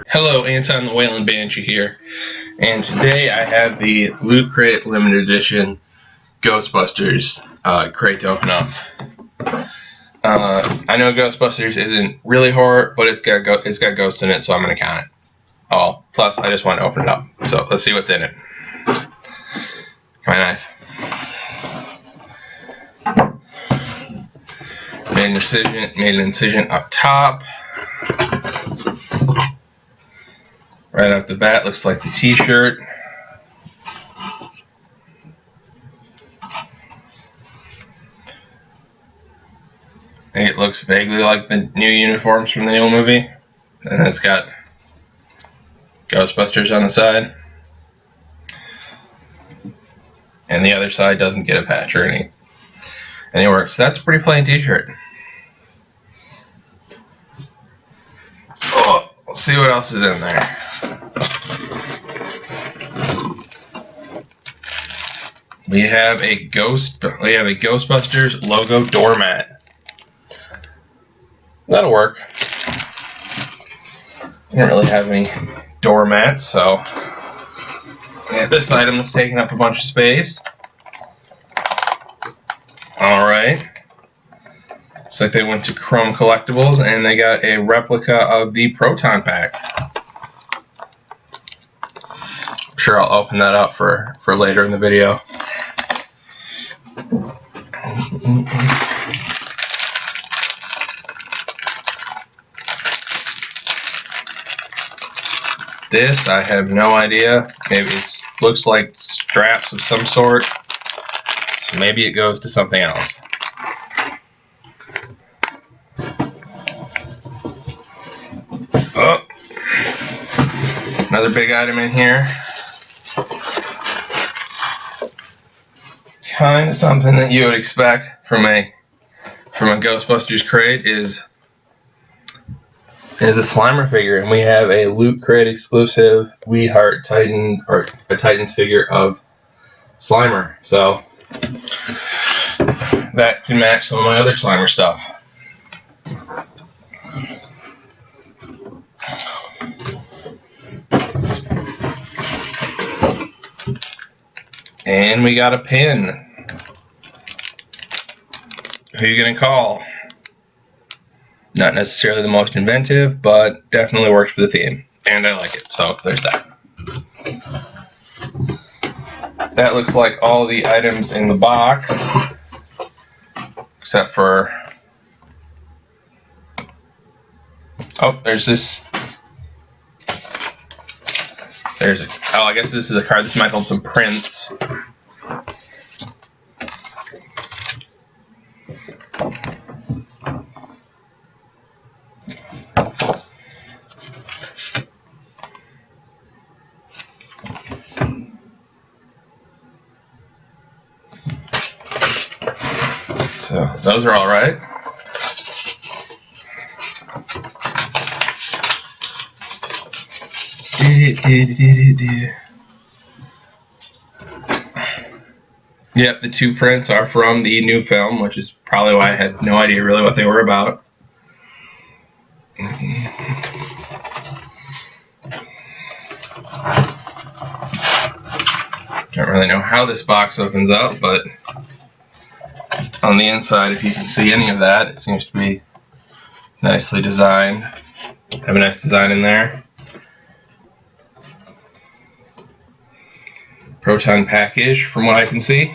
Hello, Anton the Wayland Banshee here, and today I have the Loot Crate Limited Edition Ghostbusters crate to open up. I know Ghostbusters isn't really horror, but it's got ghosts in it, so I'm gonna count it. Oh, plus I just want to open it up, so let's see what's in it. My knife. Made an incision up top. Right off the bat, looks like the t-shirt. It looks vaguely like the new uniforms from the new movie. And it's got Ghostbusters on the side. And the other side doesn't get a patch or any work. So that's a pretty plain t-shirt. Oh, let's see what else is in there. We have a Ghostbusters logo doormat. That'll work. I don't really have any doormats, so we have this item that's taking up a bunch of space. Alright. Looks like they went to Chrome Collectibles and they got a replica of the Proton Pack. I'm sure I'll open that up for later in the video. This, I have no idea. Maybe it looks like straps of some sort. So maybe it goes to something else. Oh, another big item in here. Kind of something that you would expect from a Ghostbusters crate is a Slimer figure, and we have a Loot Crate exclusive We Heart Titan, or a Titans figure of Slimer. So that can match some of my other Slimer stuff. And we got a pin. Who are you gonna call? Not necessarily the most inventive, but definitely works for the theme. And I like it, so there's that. That looks like all the items in the box, except for, oh, there's this, oh, I guess this is a card. This might hold some prints. So those are all right. Yep, the two prints are from the new film, which is probably why I had no idea really what they were about. Don't really know how this box opens up, but on the inside, if you can see any of that, it seems to be nicely designed. Have a nice design in there. Proton package, from what I can see.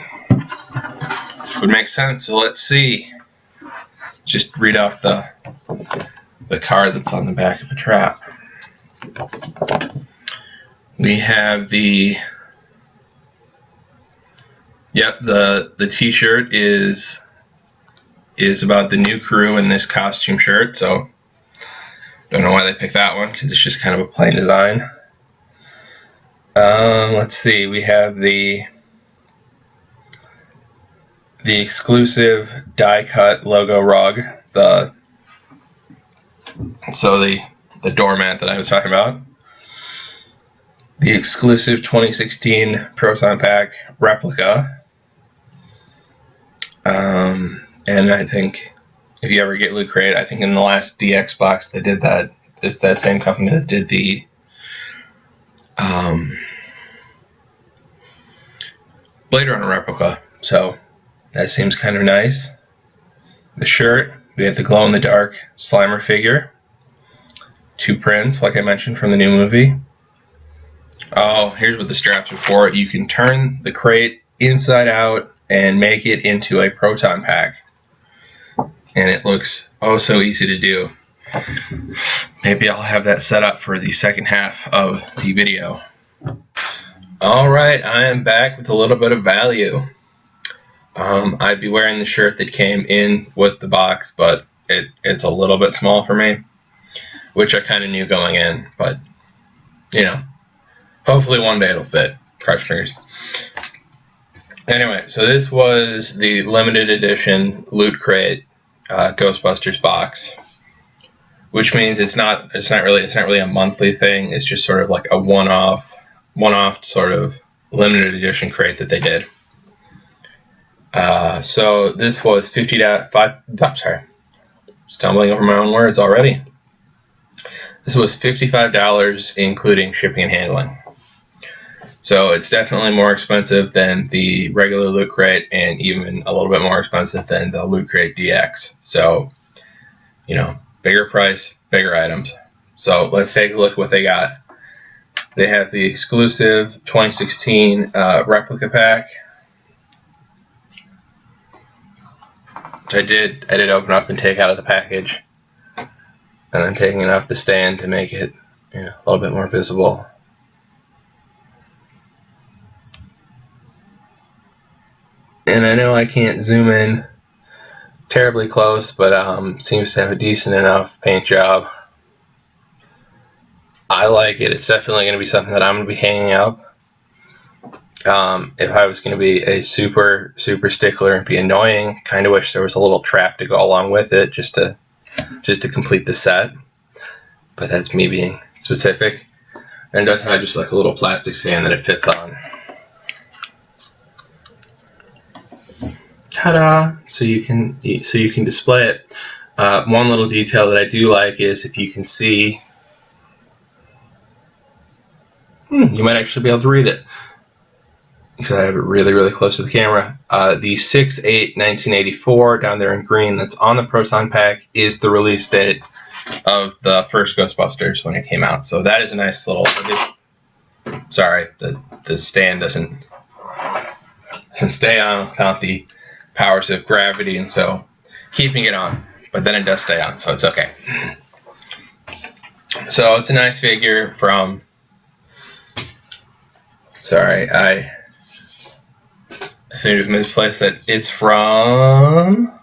Would make sense, so let's see. Just read off the card that's on the back of a trap. We have the, yep, the t-shirt is about the new crew in this costume shirt, so don't know why they picked that one, because it's just kind of a plain design. Let's see, we have the exclusive die cut logo rug, the doormat that I was talking about, the exclusive 2016 Proton Pack replica, and I think if you ever get Loot Crate, I think in the last DX box they did that It's that same company that did the Blade Runner replica. So that seems kind of nice. The shirt, we have the glow-in-the-dark Slimer figure. 2 prints, like I mentioned, from the new movie. Oh, here's what the straps are for. You can turn the crate inside out and make it into a proton pack. And it looks oh so easy to do. Maybe I'll have that set up for the second half of the video. Alright, I am back with a little bit of value. I'd be wearing the shirt that came in with the box, but it's a little bit small for me, which I kind of knew going in, but you know, hopefully one day it'll fit. Cross fingers. Anyway, so this was the limited edition Loot Crate Ghostbusters box, which means it's not really a monthly thing. It's just sort of like a one-off sort of limited edition crate that they did. So this was stumbling over my own words already. This was $55, including shipping and handling. So it's definitely more expensive than the regular Loot Crate, and even a little bit more expensive than the Loot Crate DX. So, you know, bigger price, bigger items. So let's take a look at what they got. They have the exclusive 2016 replica pack. Which I did open up and take out of the package. And I'm taking it off the stand to make it, you know, a little bit more visible. And I know I can't zoom in terribly close, but seems to have a decent enough paint job. I like it. It's definitely going to be something that I'm going to be hanging up. If I was going to be a super stickler and be annoying, kind of wish there was a little trap to go along with it, just to complete the set. But that's me being specific. And it does have just like a little plastic stand that it fits on. Ta-da! So you can display it. One little detail that I do like is if you can see, you might actually be able to read it because I have it really close to the camera. The 6/8/1984 down there in green that's on the Proton pack is the release date of the first Ghostbusters when it came out. So that is a nice little addition. Sorry, the stand doesn't stay on without the powers of gravity, and so keeping it on, but then it does stay on, so it's okay. So it's a nice figure from, sorry, I seem to have misplaced it. It's from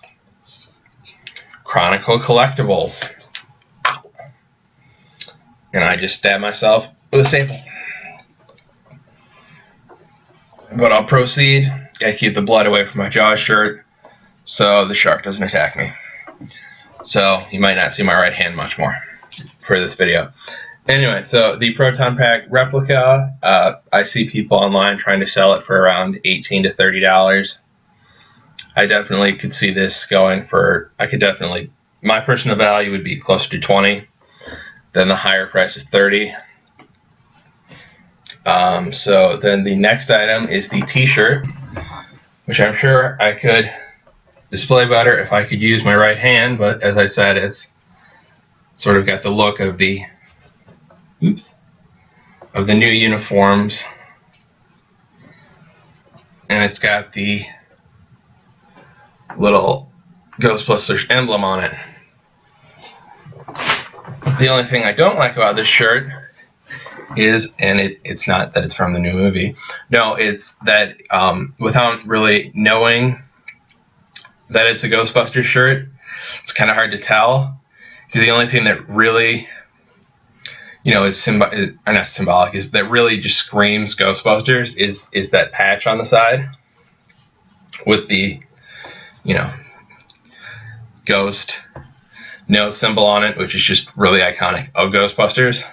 Chronicle Collectibles. Ow. And I just stabbed myself with a staple. But I'll proceed. Gotta keep the blood away from my Jaws shirt so the shark doesn't attack me. So you might not see my right hand much more for this video. Anyway, so the Proton Pack replica, I see people online trying to sell it for around $18 to $30. I definitely could see this going for, my personal value would be closer to $20, then the higher price is $30. So then the next item is the t-shirt, which I'm sure I could display better if I could use my right hand, but as I said, it's sort of got the look of the new uniforms, and it's got the little Ghostbusters emblem on it. The only thing I don't like about this shirt is, and it's not that it's from the new movie. No, it's that without really knowing that it's a Ghostbusters shirt, it's kind of hard to tell, because the only thing that really, you know, is not symbolic, is that really just screams Ghostbusters is that patch on the side with the, you know, ghost no symbol on it, which is just really iconic of Ghostbusters.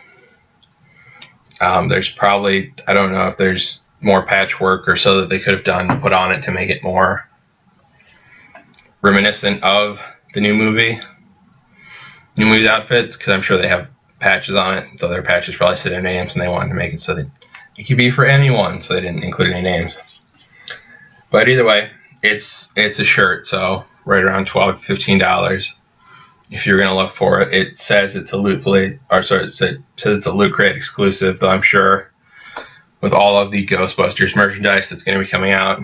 There's probably, I don't know if there's more patchwork or so that they could have done, put on it to make it more reminiscent of the new movie's outfits, because I'm sure they have patches on it. The other patches probably say their names, and they wanted to make it so that it could be for anyone, so they didn't include any names. But either way, it's a shirt, so right around $12 to $15. If you're gonna look for it, it says it's a Loot Plate, or sorry, it says it's a Loot Crate exclusive. Though I'm sure with all of the Ghostbusters merchandise that's going to be coming out,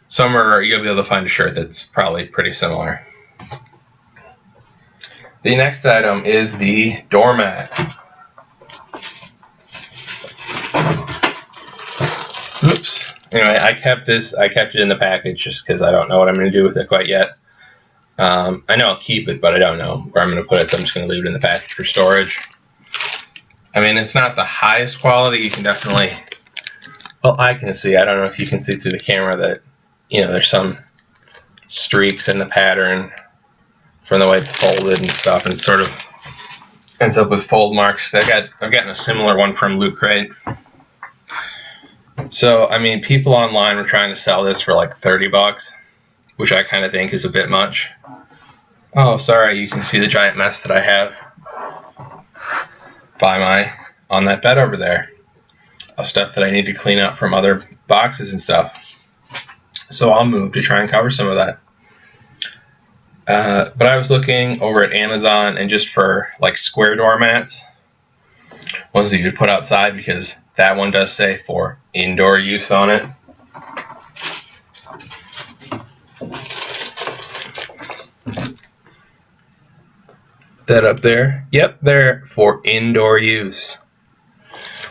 somewhere you'll be able to find a shirt that's probably pretty similar. The next item is the doormat. Oops. Anyway, I kept it in the package just because I don't know what I'm going to do with it quite yet. I know I'll keep it, but I don't know where I'm going to put it, so I'm just going to leave it in the package for storage. I mean, it's not the highest quality. You can definitely, well, I can see. I don't know if you can see through the camera that, there's some streaks in the pattern from the way it's folded and stuff, and it sort of ends up with fold marks. I've gotten a similar one from Loot Crate. So, I mean, people online were trying to sell this for like $30, which I kind of think is a bit much. Oh, sorry, you can see the giant mess that I have on that bed over there of stuff that I need to clean up from other boxes and stuff. So I'll move to try and cover some of that. But I was looking over at Amazon, and just for like square doormats, ones that you could put outside, because that one does say for indoor use on it. That up there, yep, they're for indoor use,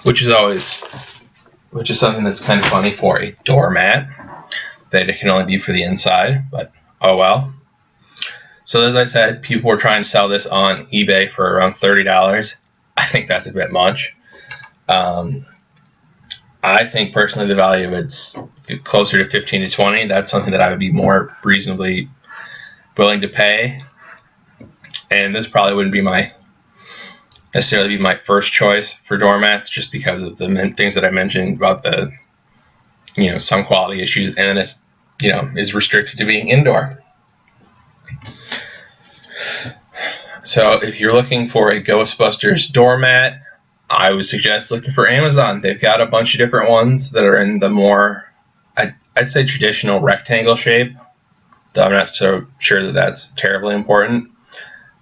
which is something that's kind of funny for a doormat, that it can only be for the inside, but oh well. So as I said, people were trying to sell this on eBay for around $30. I think that's a bit much. I think personally the value of it's closer to 15 to 20. That's something that I would be more reasonably willing to pay. And this probably wouldn't be necessarily my first choice for doormats, just because of the things that I mentioned about the, some quality issues, and then it's, is restricted to being indoor. So if you're looking for a Ghostbusters doormat, I would suggest looking for Amazon. They've got a bunch of different ones that are in the more, I'd say, traditional rectangle shape. So I'm not so sure that that's terribly important.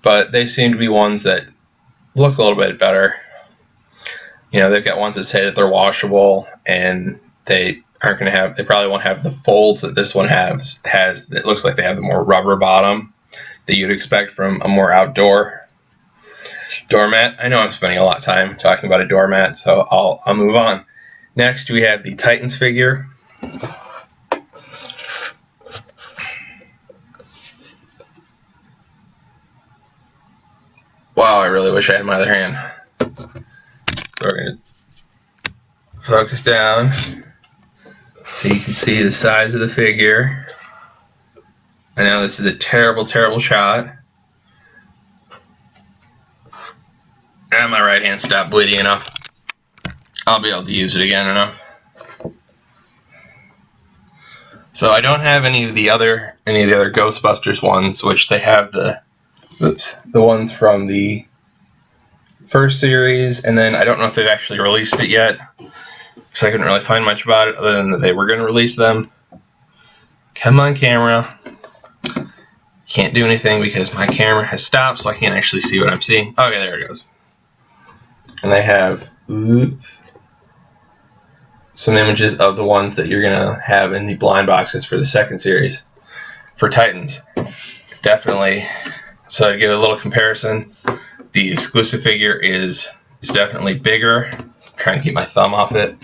But they seem to be ones that look a little bit better. They've got ones that say that they're washable, and they probably won't have the folds that this one has. It looks like they have the more rubber bottom that you'd expect from a more outdoor doormat. I know I'm spending a lot of time talking about a doormat, so I'll move on. Next, we have the Titans figure. Wow, I really wish I had my other hand. So we're going to focus down so you can see the size of the figure. I know this is a terrible, terrible shot. And my right hand stopped bleeding enough. I'll be able to use it again enough. So I don't have any of the other Ghostbusters ones, which they have the ones from the first series, and then I don't know if they've actually released it yet, because I couldn't really find much about it other than that they were going to release them. Come on, camera. Can't do anything because my camera has stopped, so I can't actually see what I'm seeing. Okay, there it goes. And they have some images of the ones that you're going to have in the blind boxes for the second series for Titans. Definitely. So to give a little comparison, the exclusive figure is definitely bigger. I'm trying to keep my thumb off it.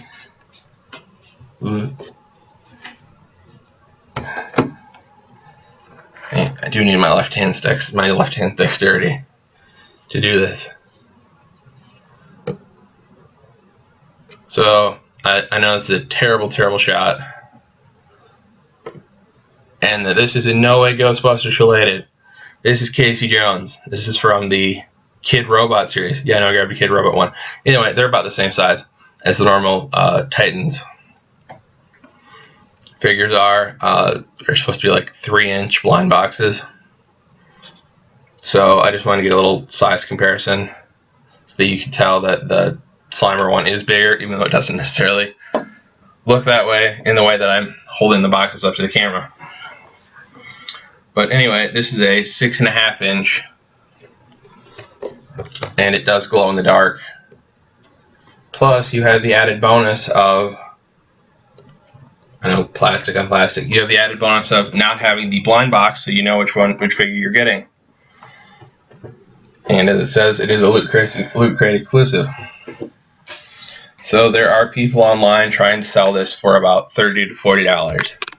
I do need my left hand dexterity to do this. So I know it's a terrible, terrible shot, and that this is in no way Ghostbusters related. This is Casey Jones. This is from the Kid Robot series. Yeah, I know I grabbed a Kid Robot one. Anyway, they're about the same size as the normal Titans figures are. They're supposed to be like 3-inch blind boxes. So I just wanted to get a little size comparison so that you can tell that the Slimer one is bigger, even though it doesn't necessarily look that way in the way that I'm holding the boxes up to the camera. But anyway, this is a 6.5 inch, and it does glow in the dark. Plus, you have the added bonus of, I know, plastic on plastic. You have the added bonus of not having the blind box, so you know which figure you're getting. And as it says, it is a Loot Crate exclusive. So there are people online trying to sell this for about $30 to $40.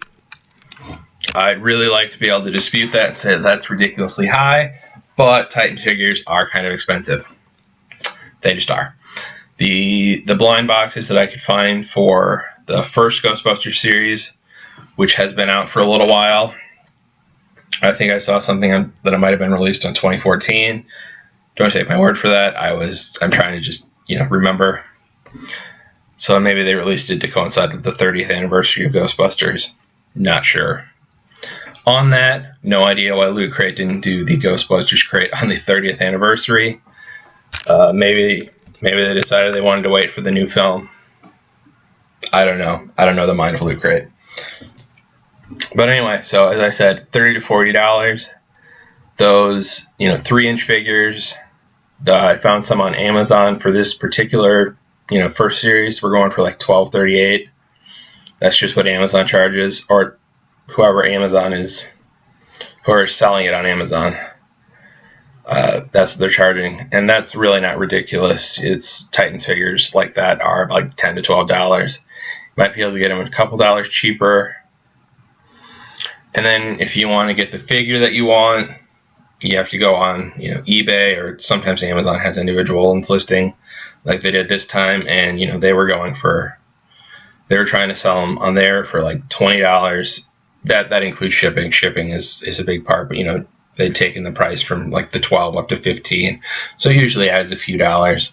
I'd really like to be able to dispute that and say that's ridiculously high, but Titan figures are kind of expensive. They just are. The blind boxes that I could find for the first Ghostbusters series, which has been out for a little while, I think I saw something that it might have been released in 2014. Don't take my word for that. I'm trying to just, remember. So maybe they released it to coincide with the 30th anniversary of Ghostbusters. Not sure. On that, no idea why Loot Crate didn't do the Ghostbusters crate on the 30th anniversary. Maybe they decided they wanted to wait for the new film. I don't know. I don't know the mind of Loot Crate. But anyway, so as I said, $30 to $40. Those, 3-inch figures. I found some on Amazon for this particular, first series. We're going for like $12.38. That's just what Amazon charges, or whoever is selling it on Amazon. That's what they're charging, and that's really not ridiculous. It's Titans figures like that are like $10 to $12. You might be able to get them a couple dollars cheaper. And then if you want to get the figure that you want, you have to go on, eBay, or sometimes Amazon has individual ones listing, like they did this time, and they were trying to sell them on there for like $20. That includes shipping. Shipping is a big part, but they'd taken the price from like the $12 up to $15, so it usually adds a few dollars.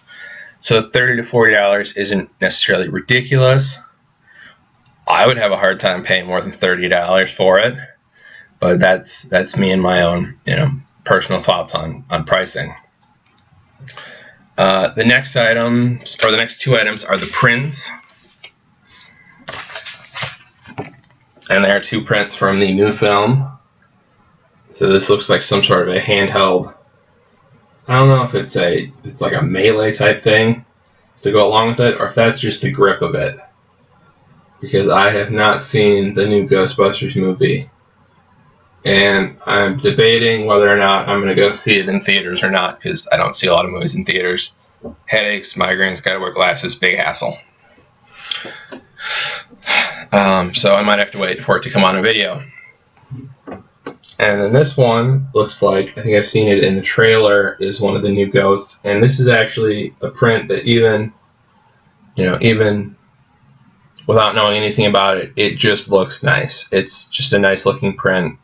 So $30 to $40 isn't necessarily ridiculous. I would have a hard time paying more than $30 for it, but that's me and my own personal thoughts on pricing. The next items, or the next two items, are the prints. And there are two prints from the new film. So this looks like some sort of a handheld, I don't know if it's like a melee type thing to go along with it, or if that's just the grip of it. Because I have not seen the new Ghostbusters movie, and I'm debating whether or not I'm going to go see it in theaters or not, because I don't see a lot of movies in theaters. Headaches, migraines, gotta wear glasses, big hassle. So I might have to wait for it to come on a video. And then this one looks like, I think I've seen it in the trailer, is one of the new Ghosts. And this is actually a print that even without knowing anything about it, it just looks nice. It's just a nice looking print.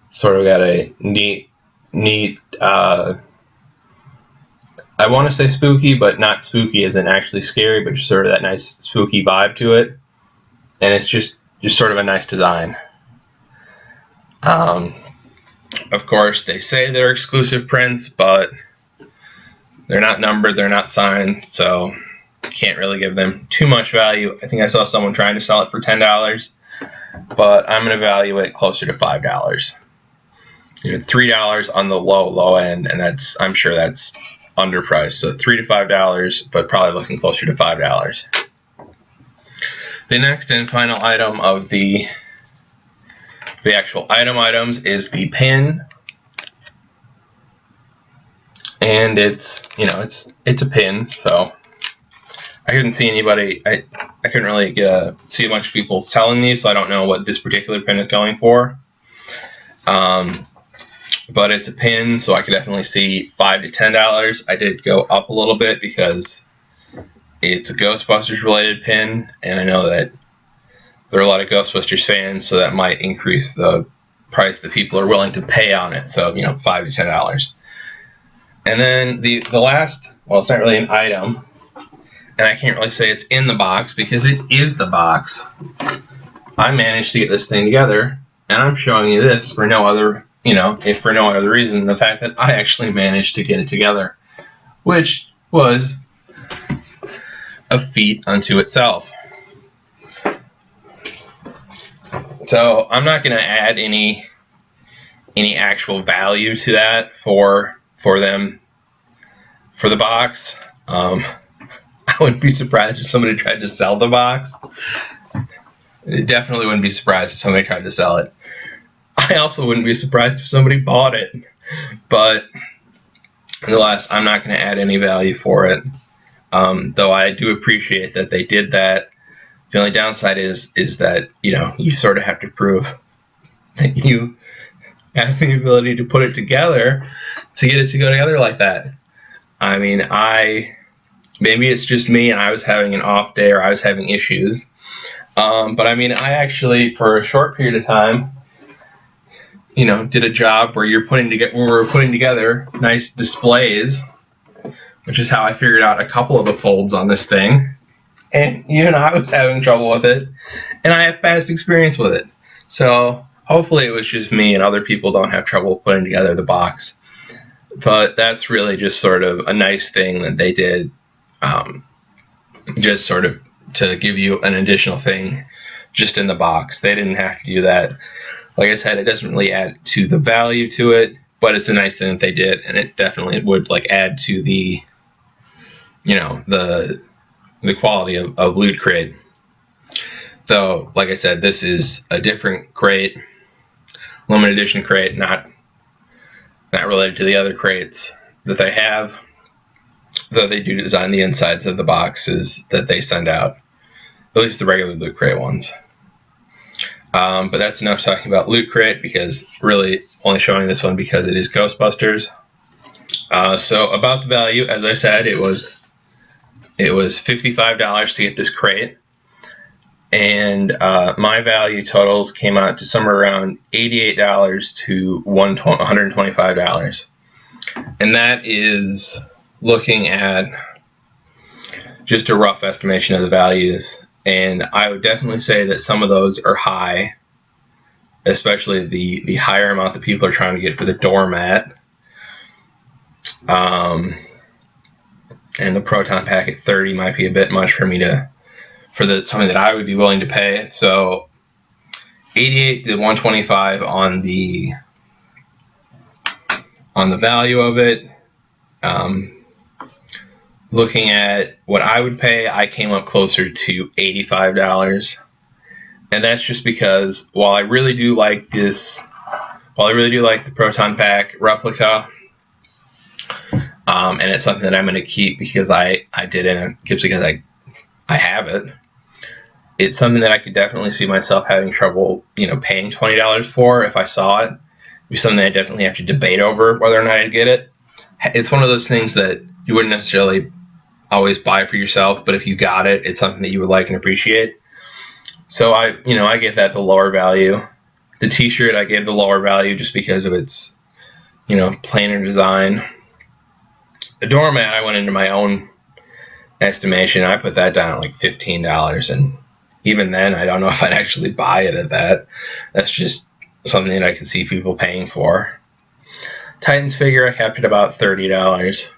Sort of got a neat, I want to say spooky, but not spooky as in actually scary, but just sort of that nice spooky vibe to it. And it's just sort of a nice design. Of course, they say they're exclusive prints, but they're not numbered, they're not signed, so can't really give them too much value. I think I saw someone trying to sell it for $10, but I'm going to value it closer to $5. $3 on the low end, and I'm sure that's underpriced. So $3 to $5, but probably looking closer to $5. The next and final item of the actual items is the pin, and it's a pin. So I couldn't see anybody. I couldn't really see a bunch of people selling these, so I don't know what this particular pin is going for. But it's a pin, so I could definitely see $5 to $10. I did go up a little bit because it's a Ghostbusters related pin, and I know that there are a lot of Ghostbusters fans, so that might increase the price that people are willing to pay on it. So $5 to $10. And then the last, well, it's not really an item, and I can't really say it's in the box because it is the box. I managed to get this thing together, and I'm showing you this for no other if for no other reason than the fact that I actually managed to get it together, which was a feat unto itself. So I'm not going to add any actual value to that for them for the box. I wouldn't be surprised if somebody tried to sell the box. Definitely wouldn't be surprised if somebody tried to sell it. I also wouldn't be surprised if somebody bought it. But nonetheless, I'm not going to add any value for it. Though I do appreciate that they did that. The only downside is that, you sort of have to prove that you have the ability to put it together to get it to go together like that. I mean, maybe it's just me and I was having an off day or I was having issues. But I mean, I actually, for a short period of time, did a job where we're putting together nice displays, which is how I figured out a couple of the folds on this thing. And even I was having trouble with it, and I have past experience with it. So hopefully it was just me and other people don't have trouble putting together the box. But that's really just sort of a nice thing that they did, just sort of to give you an additional thing just in the box. They didn't have to do that. Like I said, it doesn't really add to the value to it, but it's a nice thing that they did, and it definitely would add to the, the quality of Loot Crate. Though, like I said, this is a different crate, limited edition crate, not related to the other crates that they have. Though they do design the insides of the boxes that they send out, at least the regular Loot Crate ones. But that's enough talking about Loot Crate, because really only showing this one because it is Ghostbusters. So about the value, as I said, it was $55 to get this crate, and my value totals came out to somewhere around $88 to $125, and that is looking at just a rough estimation of the values. And I would definitely say that some of those are high, especially the higher amount that people are trying to get for the doormat. And the Proton Pack at 30 might be a bit much for me something that I would be willing to pay. So 88 to 125 on the value of it. Looking at what I would pay, I came up closer to $85. And that's just because while I really do like the Proton Pack replica, and it's something that I'm going to keep because I did it, and because I have it. It's something that I could definitely see myself having trouble, paying $20 for if I saw it. It'd be something I definitely have to debate over whether or not I'd get it. It's one of those things that you wouldn't necessarily always buy for yourself, but if you got it, it's something that you would like and appreciate. So I gave that the lower value. The t-shirt I gave the lower value just because of its, plainer design. The doormat, I went into my own estimation. I put that down at like $15, and even then, I don't know if I'd actually buy it at that. That's just something that I can see people paying for. Titans figure, I kept it about $30,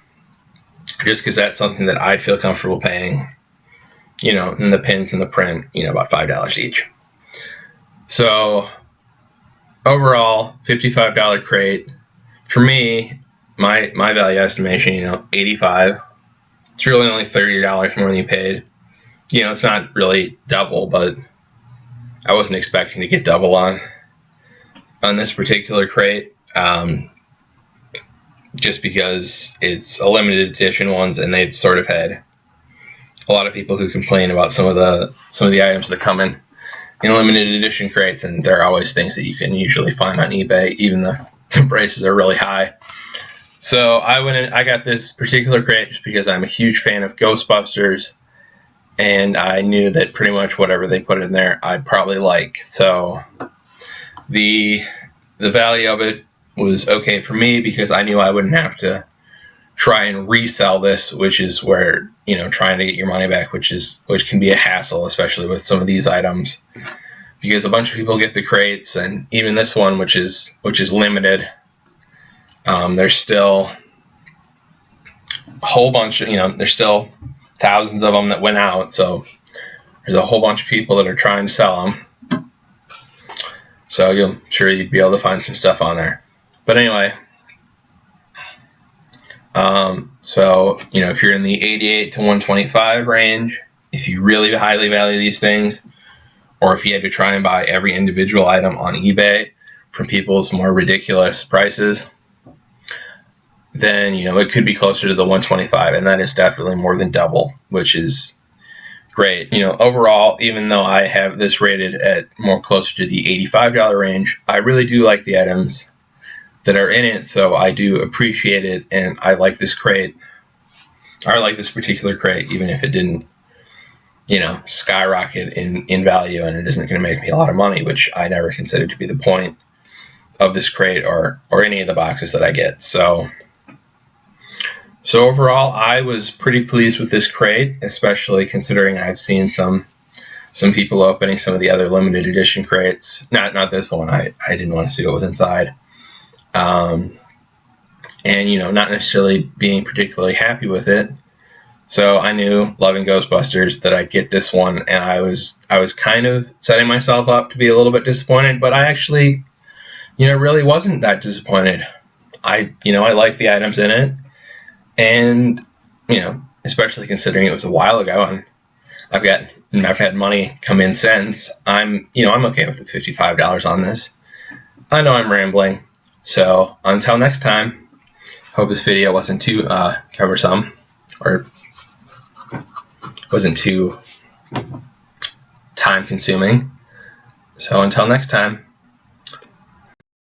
just because that's something that I'd feel comfortable paying. And the pins and the print, about $5 each. So overall, $55 crate. For me, my value estimation, $85. It's really only $30 more than you paid. It's not really double, but I wasn't expecting to get double on this particular crate. Just because it's a limited edition ones, and they've sort of had a lot of people who complain about some of the items that come in limited edition crates, and there are always things that you can usually find on eBay, even the prices are really high. So I went in, I got this particular crate just because I'm a huge fan of Ghostbusters, and I knew that pretty much whatever they put in there I'd probably like. So the value of it was okay for me because I knew I wouldn't have to try and resell this, which is where, trying to get your money back, which can be a hassle, especially with some of these items because a bunch of people get the crates, and even this one, which is limited, there's still a whole bunch of, there's still thousands of them that went out, so there's a whole bunch of people that are trying to sell them. So I'm sure you'd be able to find some stuff on there. But anyway, so if you're in the 88 to 125 range, if you really highly value these things, or if you had to try and buy every individual item on eBay from people's more ridiculous prices, then it could be closer to the 125, and that is definitely more than double, which is great. Overall, even though I have this rated at more closer to the $85 range, I really do like the items that are in it, so I do appreciate it, and I like this crate. I like this particular crate, even if it didn't skyrocket in value, and it isn't going to make me a lot of money, which I never considered to be the point of this crate or any of the boxes that I get. So overall, I was pretty pleased with this crate, especially considering I've seen some people opening some of the other limited edition crates. Not this one. I didn't want to see what was inside. And not necessarily being particularly happy with it. So I knew, loving Ghostbusters, that I'd get this one, and I was kind of setting myself up to be a little bit disappointed, but I actually, really wasn't that disappointed. I like the items in it, and especially considering it was a while ago, and I've had money come in since. I'm okay with the $55 on this. I know I'm rambling, so until next time, hope this video wasn't too cumbersome, or wasn't too time consuming. So until next time.